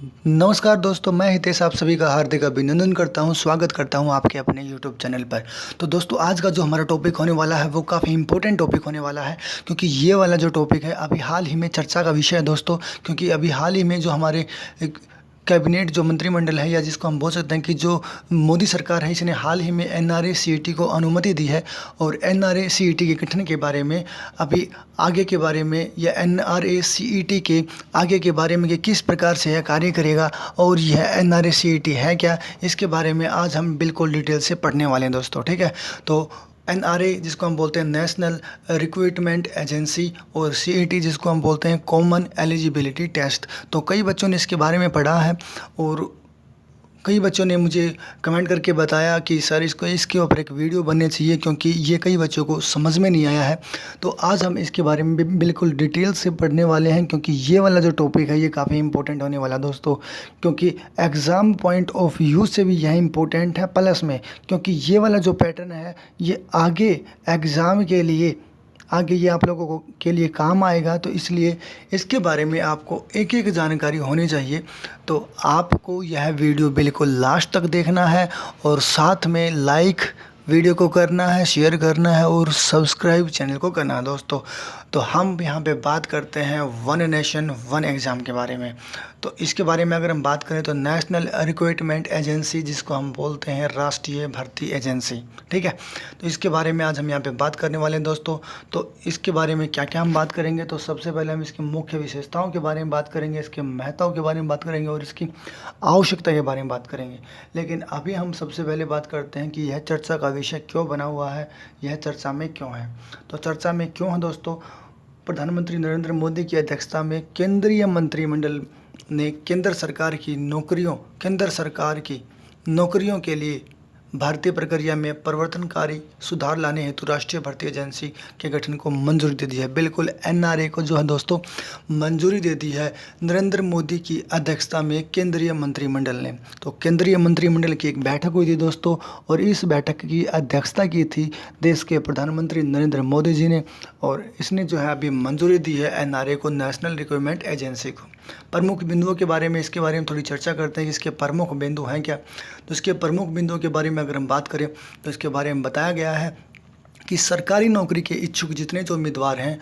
नमस्कार दोस्तों, मैं हितेश आप सभी का हार्दिक अभिनंदन करता हूं, स्वागत करता हूं आपके अपने यूट्यूब चैनल पर। तो दोस्तों, आज का जो हमारा टॉपिक होने वाला है वो काफ़ी इंपॉर्टेंट टॉपिक होने वाला है, क्योंकि ये वाला जो टॉपिक है अभी हाल ही में चर्चा का विषय है दोस्तों। क्योंकि अभी हाल ही में जो हमारे एक कैबिनेट जो मंत्रिमंडल है, या जिसको हम बोल सकते हैं कि जो मोदी सरकार है, इसने हाल ही में एनआरए सीईटी को अनुमति दी है। और एनआरए सीईटी के गठन के बारे में अभी आगे के बारे में, या एनआरए सीईटी के आगे के बारे में कि किस प्रकार से यह कार्य करेगा और यह एनआरए सीईटी है क्या, इसके बारे में आज हम बिल्कुल डिटेल से पढ़ने वाले हैं दोस्तों। ठीक है, तो एनआरए जिसको हम बोलते हैं नेशनल रिक्रूटमेंट एजेंसी, और सीईटी जिसको हम बोलते हैं कॉमन एलिजिबिलिटी टेस्ट। तो कई बच्चों ने इसके बारे में पढ़ा है, और कई बच्चों ने मुझे कमेंट करके बताया कि सर इसके ऊपर एक वीडियो बननी चाहिए, क्योंकि ये कई बच्चों को समझ में नहीं आया है। तो आज हम इसके बारे में भी बिल्कुल डिटेल से पढ़ने वाले हैं, क्योंकि ये वाला जो टॉपिक है ये काफ़ी इंपॉर्टेंट होने वाला दोस्तों। क्योंकि एग्ज़ाम पॉइंट ऑफ व्यू से भी यह इंपॉर्टेंट है, प्लस में क्योंकि ये वाला जो पैटर्न है ये आगे एग्ज़ाम के लिए, आगे ये आप लोगों को के लिए काम आएगा। तो इसलिए इसके बारे में आपको एक एक जानकारी होनी चाहिए। तो आपको यह वीडियो बिल्कुल लास्ट तक देखना है, और साथ में लाइक वीडियो को करना है, शेयर करना है, और सब्सक्राइब चैनल को करना है दोस्तों। तो हम यहाँ पे बात करते हैं वन नेशन वन एग्ज़ाम के बारे में। तो इसके बारे में अगर हम बात करें तो नेशनल रिक्रूटमेंट एजेंसी, जिसको हम बोलते हैं राष्ट्रीय भर्ती एजेंसी। ठीक है, तो इसके बारे में आज हम यहाँ पे बात करने वाले हैं दोस्तों। तो इसके बारे में क्या क्या हम बात करेंगे, तो सबसे पहले हम इसकी मुख्य विशेषताओं के बारे में बात करेंगे, इसके महत्व के बारे में बात करेंगे, और इसकी आवश्यकता के बारे में बात करेंगे। लेकिन अभी हम सबसे पहले बात करते हैं कि यह चर्चा का विषय क्यों बना हुआ है, यह चर्चा में क्यों है। तो चर्चा में क्यों है दोस्तों, प्रधानमंत्री नरेंद्र मोदी की अध्यक्षता में केंद्रीय मंत्रिमंडल ने केंद्र सरकार की नौकरियों के लिए भारतीय प्रक्रिया में परिवर्तनकारी सुधार लाने हेतु राष्ट्रीय भर्ती एजेंसी के गठन को मंजूरी दे दी है। बिल्कुल एनआरए को जो है दोस्तों मंजूरी दे दी है नरेंद्र मोदी की अध्यक्षता में केंद्रीय मंत्रिमंडल ने। तो केंद्रीय मंत्रिमंडल की एक बैठक हुई थी दोस्तों, और इस बैठक की अध्यक्षता की थी देश के प्रधानमंत्री नरेंद्र मोदी जी ने। और इसने जो है अभी मंजूरी दी है एनआरए को, नेशनल रिक्रूटमेंट एजेंसी को। प्रमुख बिंदुओं के बारे में, इसके बारे में थोड़ी चर्चा करते हैं कि इसके प्रमुख बिंदु हैं क्या। तो इसके प्रमुख बिंदुओं के बारे में अगर हम बात करें तो इसके बारे में बताया गया है कि सरकारी नौकरी के इच्छुक जितने जो उम्मीदवार हैं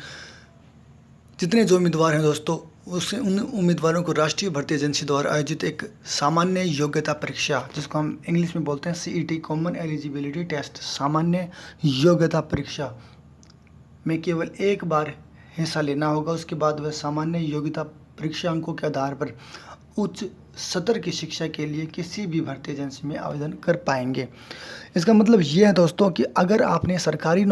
दोस्तों, उन उम्मीदवारों को राष्ट्रीय भर्ती एजेंसी द्वारा आयोजित एक सामान्य योग्यता परीक्षा, जिसको हम इंग्लिश में बोलते हैं सीईटी कॉमन एलिजिबिलिटी टेस्ट, सामान्य योग्यता परीक्षा में केवल एक बार हिस्सा लेना होगा। उसके बाद वह सामान्य योग्यता परीक्षा अंकों के आधार पर उच्च स्तर की शिक्षा के लिए किसी भी भर्ती एजेंसी में आवेदन कर पाएंगे। इसका मतलब ये है दोस्तों कि अगर आपने सरकारी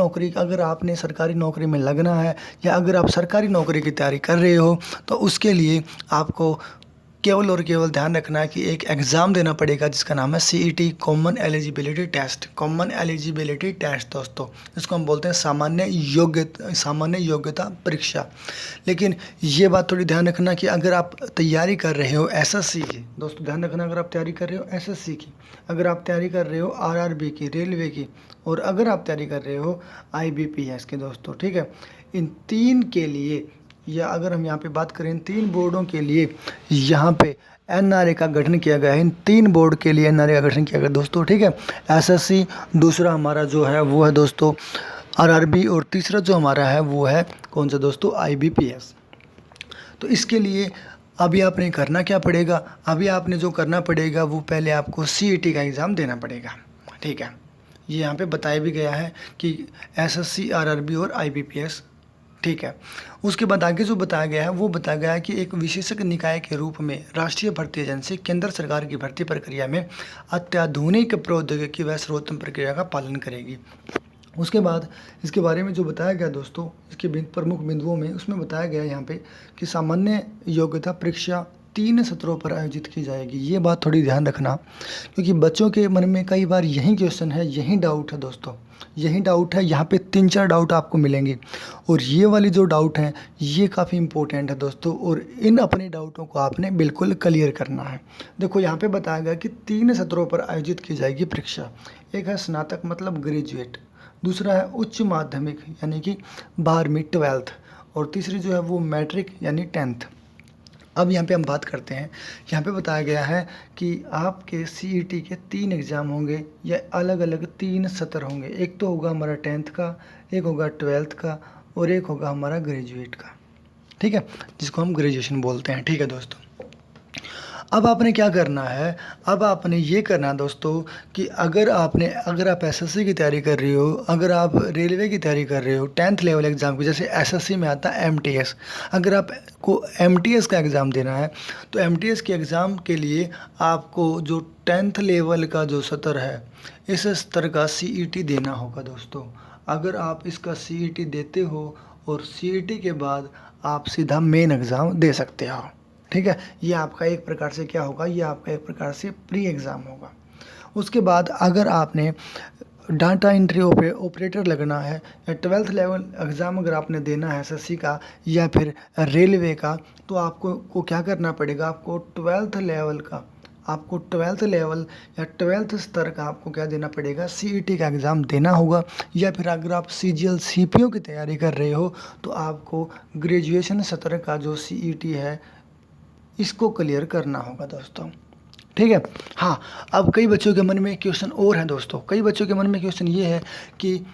नौकरी में लगना है, या अगर आप सरकारी नौकरी की तैयारी कर रहे हो, तो उसके लिए आपको केवल और केवल ध्यान रखना है कि एक एग्ज़ाम देना पड़ेगा जिसका नाम है सीईटी कॉमन एलिजिबिलिटी टेस्ट दोस्तों, जिसको हम बोलते हैं सामान्य योग्यता परीक्षा। लेकिन ये बात थोड़ी ध्यान रखना कि अगर आप तैयारी कर रहे हो एसएससी की, दोस्तों ध्यान रखना, अगर आप तैयारी कर रहे हो एसएससी की, अगर आप तैयारी कर रहे हो आरआरबी की, रेलवे की, और अगर आप तैयारी कर रहे हो आईबीपीएस की दोस्तों, ठीक है, इन तीन के लिए, या अगर हम यहाँ पे बात करें इन तीन बोर्डों के लिए यहाँ पे एनआरए का गठन किया गया है। इन तीन बोर्ड के लिए एनआरए का गठन किया गया दोस्तों, ठीक है। एसएससी, दूसरा हमारा जो है वो है दोस्तों आरआरबी, और तीसरा जो हमारा है वो है कौन सा दोस्तों, आईबीपीएस। तो इसके लिए अभी आपने करना क्या पड़ेगा, अभी आपने जो करना पड़ेगा वो पहले आपको सीईटी का एग्ज़ाम देना पड़ेगा। ठीक है, ये यहाँ पे बताया भी गया है कि एसएससी, आरआरबी और आईबीपीएस। ठीक है, उसके बाद आगे जो बताया गया है वो बताया गया है कि एक विशेषज्ञ निकाय के रूप में राष्ट्रीय भर्ती एजेंसी केंद्र सरकार की भर्ती प्रक्रिया में अत्याधुनिक प्रौद्योगिकी व सर्वोत्तम प्रक्रिया का पालन करेगी। उसके बाद इसके बारे में जो बताया गया दोस्तों, इसके प्रमुख बिंदुओं में उसमें बताया गया यहाँ पे कि सामान्य योग्यता परीक्षा 3 सत्रों पर आयोजित की जाएगी। ये बात थोड़ी ध्यान रखना, क्योंकि बच्चों के मन में कई बार यही क्वेश्चन है, यही डाउट है दोस्तों, यही डाउट है। यहाँ पे 3-4 डाउट आपको मिलेंगे, और ये वाली जो डाउट हैं ये काफ़ी इंपॉर्टेंट है दोस्तों, और इन अपने डाउटों को आपने बिल्कुल क्लियर करना है। देखो यहाँ पे बताया गया कि 3 सत्रों पर आयोजित की जाएगी परीक्षा। एक है स्नातक मतलब ग्रेजुएट, दूसरा है उच्च माध्यमिक यानी कि 12वीं 12th, और तीसरी जो है वो मैट्रिक यानी 10th। अब यहाँ पे हम बात करते हैं, यहाँ पे बताया गया है कि आपके सीईटी के 3 एग्ज़ाम होंगे या अलग अलग 3 सत्र होंगे। एक तो होगा हमारा 10th का, एक होगा 12th का और एक होगा हमारा ग्रेजुएट का, ठीक है, जिसको हम ग्रेजुएशन बोलते हैं। ठीक है दोस्तों, अब आपने क्या करना है, अब आपने ये करना है दोस्तों कि अगर आप एसएससी की तैयारी कर रही हो, अगर आप रेलवे की तैयारी कर रहे हो 10th लेवल एग्ज़ाम की, जैसे एसएससी में आता है एमटीएस, अगर आपको एमटीएस का एग्ज़ाम देना है तो एमटीएस के एग्ज़ाम के लिए आपको जो 10th लेवल का जो सत्र है, इस स्तर का सीईटी देना होगा दोस्तों। अगर आप इसका सीईटी देते हो और सीईटी के बाद आप सीधा मेन एग्ज़ाम दे सकते हो, ठीक है। ये आपका एक प्रकार से क्या होगा, ये आपका एक प्रकार से प्री एग्ज़ाम होगा। उसके बाद अगर आपने डाटा एंट्री ऑपरेटर लगना है या 12th लेवल एग्ज़ाम अगर आपने देना है एसएससी का या फिर रेलवे का, तो आपको क्या करना पड़ेगा, आपको 12th लेवल या 12th स्तर का आपको क्या देना पड़ेगा, सीईटी का एग्ज़ाम देना होगा। या फिर अगर आप सीजीएल सीपीओ की तैयारी कर रहे हो तो आपको ग्रेजुएशन सत्र का जो सीईटी है इसको क्लियर करना होगा दोस्तों, ठीक है। हाँ, अब कई बच्चों के मन में क्वेश्चन और है दोस्तों, कई बच्चों के मन में क्वेश्चन ये है कि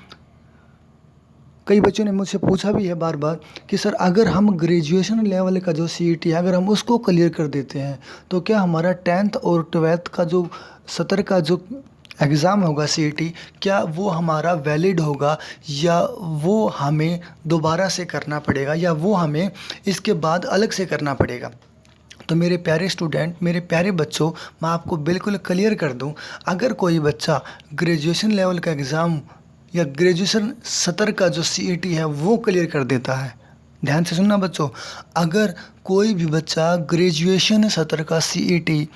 कई बच्चों ने मुझसे पूछा भी है बार बार कि सर अगर हम ग्रेजुएशन लेवल का जो सीईटी है अगर हम उसको क्लियर कर देते हैं तो क्या हमारा 10th और 12th का जो सत्र का जो एग्ज़ाम होगा सीईटी, क्या वो हमारा वैलिड होगा या वो हमें दोबारा से करना पड़ेगा या वो हमें इसके बाद अलग से करना पड़ेगा। तो मेरे प्यारे स्टूडेंट, मेरे प्यारे बच्चों, मैं आपको बिल्कुल क्लियर कर दूं, अगर कोई बच्चा ग्रेजुएशन लेवल का एग्ज़ाम या ग्रेजुएशन सत्र का जो सीईटी है वो क्लियर कर देता है, ध्यान से सुनना बच्चों, अगर कोई भी बच्चा ग्रेजुएशन सत्र का सीईटी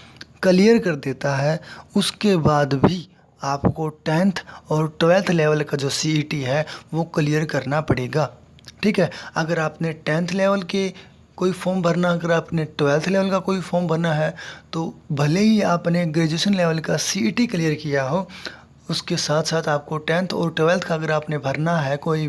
क्लियर कर देता है उसके बाद भी आपको 10th और 12th लेवल का जो सीईटी है वो क्लियर करना पड़ेगा, ठीक है। अगर आपने 10th लेवल के कोई फॉर्म भरना, अगर आपने 12th लेवल का कोई फॉर्म भरना है तो भले ही आपने ग्रेजुएशन लेवल का सीईटी क्लियर किया हो, उसके साथ साथ आपको 10th और 12th का अगर आपने भरना है कोई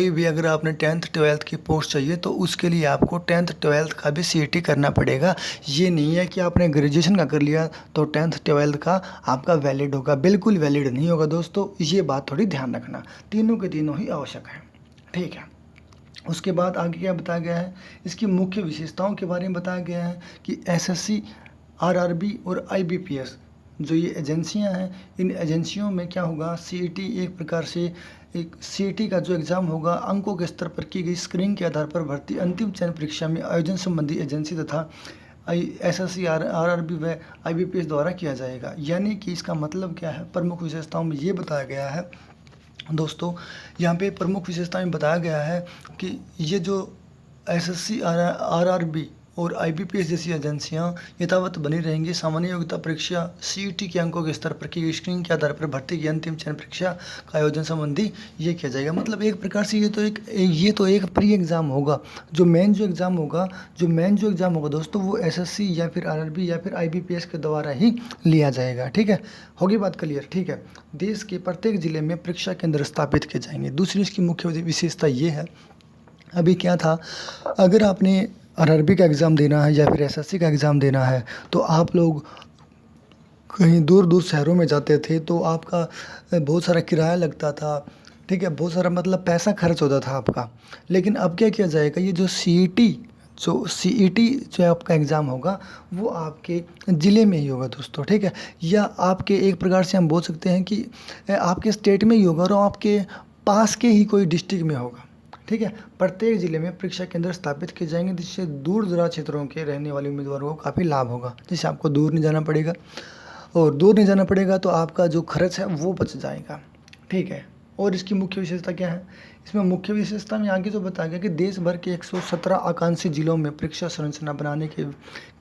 भी अगर आपने 10th 12th की पोस्ट चाहिए तो उसके लिए आपको 10th 12th का भी सीईटी करना पड़ेगा। ये नहीं है कि आपने ग्रेजुएशन का कर लिया तो 10th 12th का आपका वैलिड होगा, बिल्कुल वैलिड नहीं होगा दोस्तों, ये बात थोड़ी ध्यान रखना, तीनों के तीनों ही आवश्यक है, ठीक है। उसके बाद आगे क्या बताया गया है, इसकी मुख्य विशेषताओं के बारे में बताया गया है कि एसएससी, आरआरबी और आईबीपीएस जो ये एजेंसियां हैं, इन एजेंसियों में क्या होगा, सीईटी एक प्रकार से एक सीईटी का जो एग्ज़ाम होगा अंकों के स्तर पर की गई स्क्रीनिंग के आधार पर भर्ती अंतिम चयन परीक्षा में आयोजन संबंधी एजेंसी तथा एसएससी, आरआरबी व आईबीपीएस द्वारा किया जाएगा। यानी कि इसका मतलब क्या है, प्रमुख विशेषताओं में ये बताया गया है दोस्तों, यहाँ पे प्रमुख विशेषता में बताया गया है कि ये जो एसएससी, आरआरबी और आईबीपीएस जैसी एजेंसियाँ यथावत बनी रहेंगी। सामान्य योग्यता परीक्षा सीईटी के अंकों के स्तर पर की गई स्क्रीनिंग के आधार पर भर्ती की अंतिम चयन परीक्षा का आयोजन संबंधी ये किया जाएगा। मतलब एक प्रकार से ये तो एक प्री एग्ज़ाम होगा। जो मेन जो एग्ज़ाम होगा दोस्तों वो एसएससी या फिर आरआरबी या फिर आईबीपीएस के द्वारा ही लिया जाएगा, ठीक है। होगी बात क्लियर, ठीक है। देश के प्रत्येक जिले में परीक्षा केंद्र स्थापित किए जाएंगे। दूसरी इसकी मुख्य विशेषता ये है, अभी क्या था, अगर आपने आरआरबी का एग्ज़ाम देना है या फिर एसएससी का एग्ज़ाम देना है तो आप लोग कहीं दूर दूर शहरों में जाते थे तो आपका बहुत सारा किराया लगता था, ठीक है, बहुत सारा मतलब पैसा खर्च होता था आपका। लेकिन अब क्या किया जाएगा, ये जो सीईटी जो आपका एग्ज़ाम होगा वो आपके ज़िले में ही होगा दोस्तों, ठीक है। या आपके एक प्रकार से हम बोल सकते हैं कि आपके स्टेट में ही होगा और आपके पास के ही कोई डिस्ट्रिक्ट में होगा, ठीक है। प्रत्येक जिले में परीक्षा केंद्र स्थापित किए जाएंगे जिससे दूर दराज क्षेत्रों के रहने वाले उम्मीदवारों को काफ़ी लाभ होगा। जैसे आपको दूर नहीं जाना पड़ेगा और दूर नहीं जाना पड़ेगा तो आपका जो खर्च है वो बच जाएगा, ठीक है। और इसकी मुख्य विशेषता क्या है, इसमें मुख्य विशेषता में आगे जो बताया गया कि देश भर के 117 आकांक्षी जिलों में परीक्षा संरचना बनाने के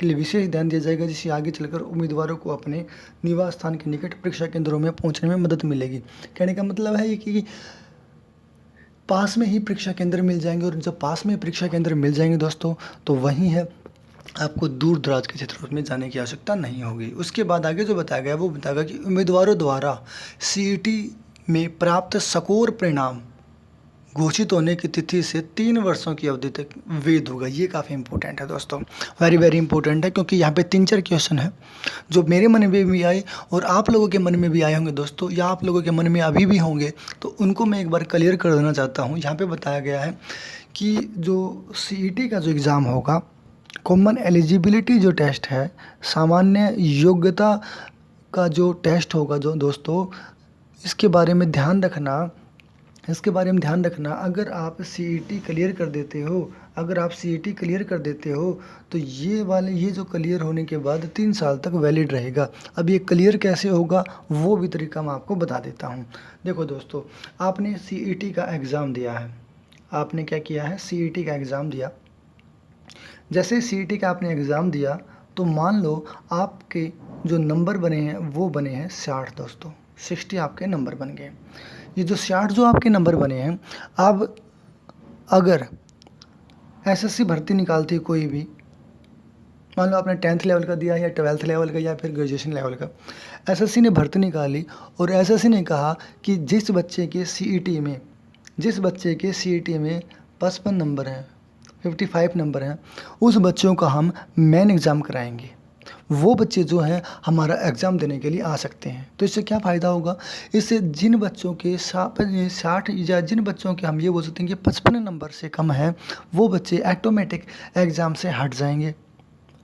लिए विशेष ध्यान दिया जाएगा, जिससे आगे चलकर उम्मीदवारों को अपने निवास स्थान के निकट परीक्षा केंद्रों में पहुँचने में मदद मिलेगी। कहने का मतलब है कि पास में ही परीक्षा केंद्र मिल जाएंगे और जब पास में परीक्षा केंद्र मिल जाएंगे दोस्तों तो वहीं है, आपको दूर दराज के क्षेत्रों में जाने की आवश्यकता नहीं होगी। उसके बाद आगे जो बताया गया वो बताएगा कि उम्मीदवारों द्वारा सीईटी में प्राप्त स्कोर परिणाम घोषित होने की तिथि से 3 वर्षों की अवधि तक वैध होगा। ये काफ़ी इंपॉर्टेंट है दोस्तों, वेरी वेरी इंपॉर्टेंट है, क्योंकि यहाँ पे 3-4 क्वेश्चन है जो मेरे मन में भी आए और आप लोगों के मन में भी आए होंगे दोस्तों, या आप लोगों के मन में अभी भी होंगे, तो उनको मैं एक बार क्लियर कर देना चाहता हूँ। यहाँ पे बताया गया है कि जो सीईटी का जो एग्ज़ाम होगा, कॉमन एलिजिबिलिटी जो टेस्ट है, सामान्य योग्यता का जो टेस्ट होगा जो दोस्तों, इसके बारे में ध्यान रखना, अगर आप सीईटी क्लियर कर देते हो, तो ये जो क्लियर होने के बाद 3 साल तक वैलिड रहेगा। अब ये क्लियर कैसे होगा वो भी तरीका मैं आपको बता देता हूँ। देखो दोस्तों, आपने सीईटी का एग्ज़ाम दिया है, आपने क्या किया है, सीईटी का एग्ज़ाम दिया। जैसे सीईटी का आपने एग्ज़ाम दिया, तो मान लो आपके जो नंबर बने हैं वो बने हैं 60 दोस्तों, 60 आपके नंबर बन गए। ये जो 60 जो आपके नंबर बने हैं, अब अगर एसएससी भर्ती निकालती है कोई भी, मान लो आपने 10th लेवल का दिया या 12th लेवल का या फिर ग्रेजुएशन लेवल का, एसएससी ने भर्ती निकाली और एसएससी ने कहा कि जिस बच्चे के सीईटी में 55 नंबर हैं, 55 नंबर हैं, उस बच्चों का हम मेन एग्ज़ाम कराएंगे। वो बच्चे जो हैं हमारा एग्ज़ाम देने के लिए आ सकते हैं। तो इससे क्या फ़ायदा होगा, इससे जिन बच्चों के 60 या जिन बच्चों के हम ये बोल सकते हैं कि 55 नंबर से कम है, वो बच्चे ऑटोमेटिक एग्ज़ाम से हट जाएंगे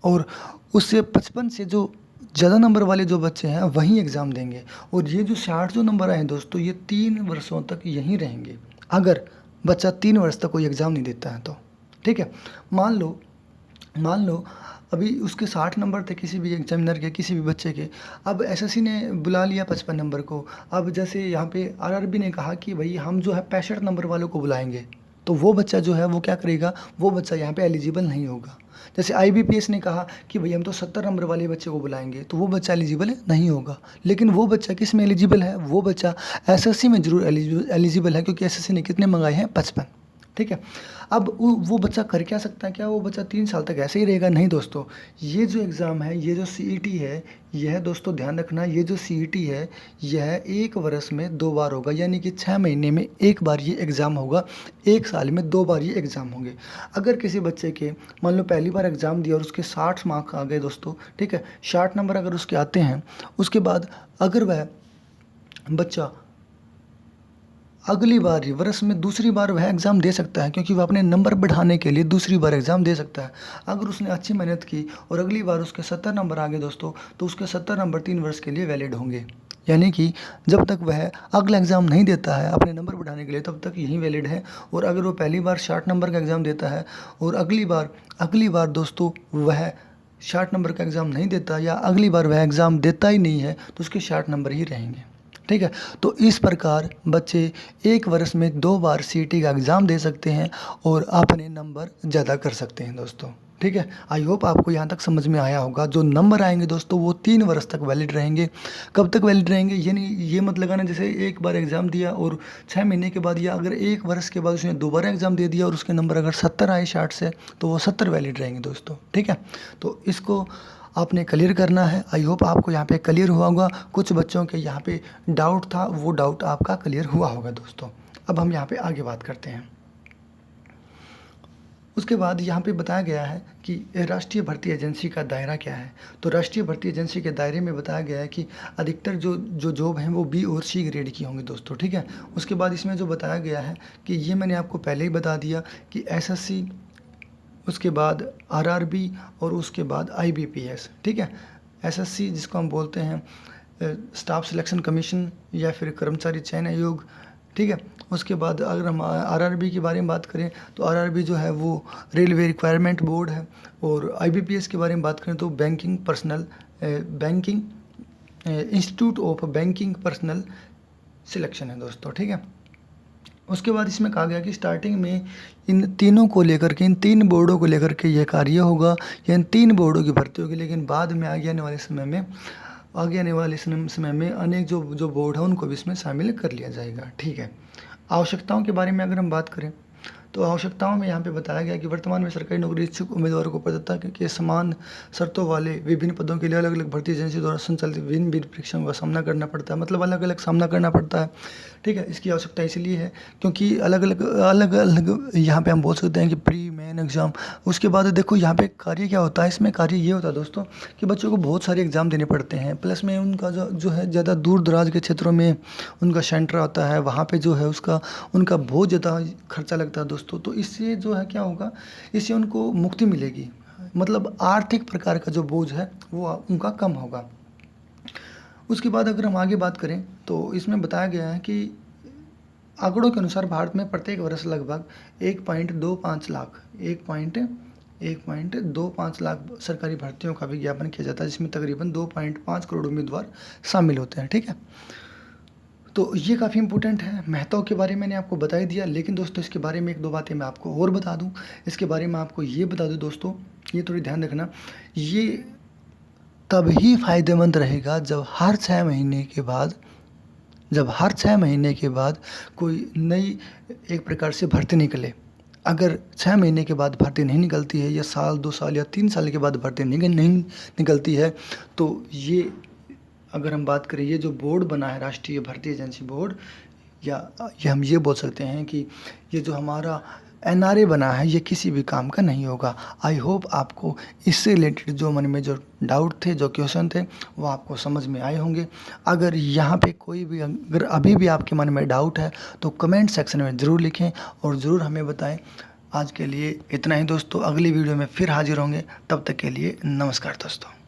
और उससे 55 से जो ज़्यादा नंबर वाले जो बच्चे हैं वही एग्ज़ाम देंगे। और ये जो 60 जो नंबर आए हैं दोस्तों, ये 3 वर्षों तक यहीं रहेंगे, अगर बच्चा 3 वर्ष तक कोई एग्ज़ाम नहीं देता है तो। ठीक है, मान लो अभी उसके 60 नंबर थे किसी भी एग्जामिनर के, किसी भी बच्चे के, अब एसएससी ने बुला लिया 55 नंबर को। अब जैसे यहाँ पे आरआरबी ने कहा कि भाई हम जो है 65 नंबर वालों को बुलाएंगे, तो वो बच्चा जो है वो क्या करेगा, वो बच्चा यहाँ पे एलिजिबल नहीं होगा। जैसे आईबीपीएस ने कहा कि भाई हम तो 70 नंबर वाले बच्चे को बुलाएंगे, तो वो बच्चा एलिजिबल नहीं होगा। लेकिन वो बच्चा किस में एलिजिबल है, वो बच्चा एसएससी में ज़रूर एलिजिबल है, क्योंकि एसएससी ने कितने मंगाए हैं, 55। ठीक है, अब वो बच्चा कर क्या सकता है, क्या वो बच्चा 3 साल तक ऐसे ही रहेगा? नहीं दोस्तों, ये जो एग्ज़ाम है, ये जो सीईटी है, यह दोस्तों ध्यान रखना, ये जो सीईटी है यह 1 वर्ष में 2 बार होगा, यानी कि 6 महीने में 1 बार ये एग्ज़ाम होगा, 1 साल में 2 बार ये एग्ज़ाम होंगे। अगर किसी बच्चे के मान लो पहली बार एग्ज़ाम दिया और उसके 60 मार्क्स आ गए दोस्तों, ठीक है, 60 नंबर अगर उसके आते हैं, उसके बाद अगर वह बच्चा अगली बार वर्ष में दूसरी बार वह एग्ज़ाम दे सकता है, क्योंकि वह अपने नंबर बढ़ाने के लिए दूसरी बार एग्ज़ाम दे सकता है। अगर उसने अच्छी मेहनत की और अगली बार उसके 70 नंबर आ गए दोस्तों, तो उसके 70 नंबर 3 वर्ष के लिए वैलिड होंगे। यानी कि जब तक वह अगला एग्ज़ाम नहीं देता है अपने नंबर बढ़ाने के लिए, तब तक यही वैलिड है। और अगर वो पहली बार 60 नंबर का एग्ज़ाम देता है और अगली बार दोस्तों वह 60 नंबर का एग्ज़ाम नहीं देता, या अगली बार वह एग्ज़ाम देता ही नहीं है, तो उसके 60 नंबर ही रहेंगे। ठीक है, तो इस प्रकार बच्चे 1 वर्ष में 2 बार सीईटी का एग्ज़ाम दे सकते हैं और अपने नंबर ज़्यादा कर सकते हैं दोस्तों। ठीक है, आई होप आपको यहाँ तक समझ में आया होगा। जो नंबर आएंगे दोस्तों वो 3 वर्ष तक वैलिड रहेंगे। कब तक वैलिड रहेंगे, ये नहीं, ये मत लगाना जैसे एक बार एग्ज़ाम दिया और 6 महीने के बाद, या अगर 1 वर्ष के बाद उसने दोबारा एग्ज़ाम दे दिया और उसके नंबर अगर 70 आए 60 से, तो वो 70 वैलिड रहेंगे दोस्तों। ठीक है, तो इसको आपने क्लियर करना है। आई होप आपको यहाँ पे क्लियर हुआ होगा। कुछ बच्चों के यहाँ पे डाउट था, वो डाउट आपका क्लियर हुआ होगा दोस्तों। अब हम यहाँ पे आगे बात करते हैं। उसके बाद यहाँ पे बताया गया है कि राष्ट्रीय भर्ती एजेंसी का दायरा क्या है। तो राष्ट्रीय भर्ती एजेंसी के दायरे में बताया गया है कि अधिकतर जो जॉब हैं वो बी और सी ग्रेड की होंगी दोस्तों। ठीक है, उसके बाद इसमें जो बताया गया है कि ये मैंने आपको पहले ही बता दिया कि एसएससी, उसके बाद आरआरबी और उसके बाद आईबीपीएस। ठीक है, एसएससी जिसको हम बोलते हैं स्टाफ सिलेक्शन कमीशन या फिर कर्मचारी चयन आयोग। ठीक है, उसके बाद अगर हम आरआरबी के बारे में बात करें तो आरआरबी जो है वो रेलवे रिक्वायरमेंट बोर्ड है। और आईबीपीएस के बारे में बात करें तो banking institute of banking personal selection है दोस्तों। ठीक है, उसके बाद इसमें कहा गया कि स्टार्टिंग में इन तीनों को लेकर के, इन 3 बोर्डों को लेकर के यह कार्य होगा, या इन 3 बोर्डों की भर्ती होगी। लेकिन बाद में आगे आने वाले समय में अनेक जो बोर्ड है उनको भी इसमें शामिल कर लिया जाएगा। ठीक है, आवश्यकताओं के बारे में अगर हम बात करें तो आवश्यकताओं में यहाँ पे बताया गया कि वर्तमान में सरकारी नौकरी इच्छुक उम्मीदवारों को पात्रता के समान शर्तों वाले विभिन्न पदों के लिए अलग अलग भर्ती एजेंसी द्वारा संचालित विभिन्न परीक्षाओं का सामना करना पड़ता है, मतलब अलग अलग सामना करना पड़ता है। ठीक है, इसकी आवश्यकता इसलिए है क्योंकि अलग अलग यहाँ पे हम बोल सकते हैं कि प्री मेन एग्ज़ाम। उसके बाद देखो यहाँ पे कार्य क्या होता है, इसमें कार्य ये होता है दोस्तों कि बच्चों को बहुत सारे एग्ज़ाम देने पड़ते हैं, प्लस में उनका जो है ज़्यादा दूर दराज के क्षेत्रों में उनका सेंटर आता है, वहाँ पे जो है उनका बहुत ज़्यादा खर्चा लगता है दोस्तों। तो इससे जो है क्या होगा, इससे उनको मुक्ति मिलेगी, मतलब आर्थिक प्रकार का जो बोझ है वो उनका कम होगा। उसके बाद अगर हम आगे बात करें तो इसमें बताया गया है कि आंकड़ों के अनुसार भारत में प्रत्येक वर्ष लगभग 1.25 लाख सरकारी भर्तियों का विज्ञापन किया जाता है, जिसमें तकरीबन 2.5 करोड़ उम्मीदवार शामिल होते हैं। ठीक है, तो ये काफ़ी इंपॉर्टेंट है। महत्व के बारे में मैंने आपको बता ही दिया, लेकिन दोस्तों इसके बारे में एक दो बातें मैं आपको और बता दूं। इसके बारे में आपको ये बता दूं दोस्तों, ये थोड़ी ध्यान रखना, ये तभी फ़ायदेमंद रहेगा जब हर 6 महीने के बाद कोई नई एक प्रकार से भर्ती निकले। अगर 6 महीने के बाद भर्ती नहीं निकलती है, या साल 2 साल या 3 साल के बाद भर्ती नहीं निकलती है, तो ये अगर हम बात करें, ये जो बोर्ड बना है राष्ट्रीय भर्ती एजेंसी बोर्ड, या ये हम ये बोल सकते हैं कि ये जो हमारा NRA बना है, ये किसी भी काम का नहीं होगा। आई होप आपको इससे रिलेटेड जो मन में जो डाउट थे, जो क्वेश्चन थे, वो आपको समझ में आए होंगे। अगर यहाँ पे कोई भी अगर अभी भी आपके मन में डाउट है तो कमेंट सेक्शन में ज़रूर लिखें और ज़रूर हमें बताएं। आज के लिए इतना ही दोस्तों, अगली वीडियो में फिर हाजिर होंगे, तब तक के लिए नमस्कार दोस्तों।